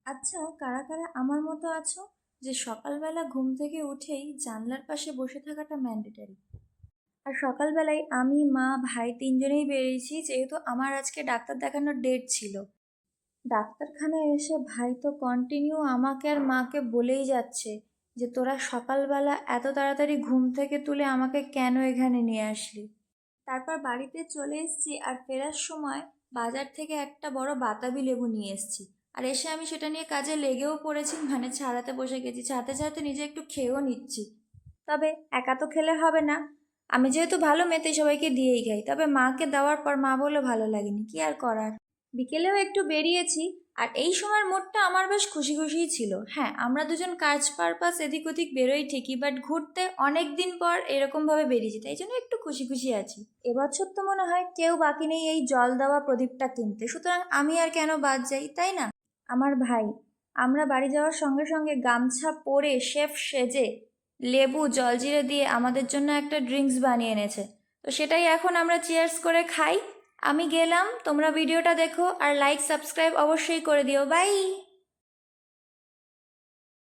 আচ্ছা, কারা কারা আমার মতো আছো যে সকালবেলা ঘুম থেকে উঠেই জানলার পাশে বসে থাকাটা ম্যান্ডেটারি? আর সকালবেলায় আমি, মা, ভাই তিনজনেই বেরিয়েছি, যেহেতু আমার আজকে ডাক্তার দেখানোর ডেট ছিল। ডাক্তারখানায় এসে ভাই তো কন্টিনিউ আমাকে আর মাকে বলেই যাচ্ছে যে তোরা সকালবেলা এত তাড়াতাড়ি ঘুম থেকে তুলে আমাকে কেন এখানে নিয়ে আসলি। তারপর বাড়িতে চলে এসেছি, আর ফেরার সময় বাজার থেকে একটা বড় বাতাবি লেবু নিয়ে এসেছি। আর এসে আমি সেটা নিয়ে কাজে লেগেও পড়েছি, মানে ছাড়াতে বসে গেছি, ছাড়াতে ছাড়াতে নিজে একটু খেয়েও নিচ্ছি। তবে একা তো খেলে হবে না, আমি যেহেতু ভালো মেতে সবাইকে দিয়েই খাই। তবে মাকে দেওয়ার পর মা বললো ভালো লাগেনি, কি আর করার। বিকেলেও একটু বেরিয়েছি, আর এই সময়ের মোডটা আমার বেশ খুশি খুশিই ছিল। হ্যাঁ, আমরা দুজন কাজ পারপাস এদিক ওদিক বেরোই ঠিকই, বাট ঘুরতে অনেক দিন পর এরকমভাবে বেরিয়েছি, তাই জন্য একটু খুশি খুশি আছি। এবছর তো মনে হয় কেউ বাকি নেই এই জল দেওয়া প্রদীপটা কিনতে, সুতরাং আমি আর কেন বাদ যাই, তাই না? আমার ভাই, আমরা বাড়ি যাওয়ার সঙ্গে সঙ্গে গামছা পরে শেফ সেজে লেবু জলজিরে দিয়ে আমাদের জন্য একটা ড্রিঙ্কস বানিয়ে এনেছে। তো সেটাই এখন আমরা চিয়ার্স করে খাই। আমি গেলাম, তোমরা ভিডিওটা দেখো আর লাইক সাবস্ক্রাইব অবশ্যই করে দিও। বাই।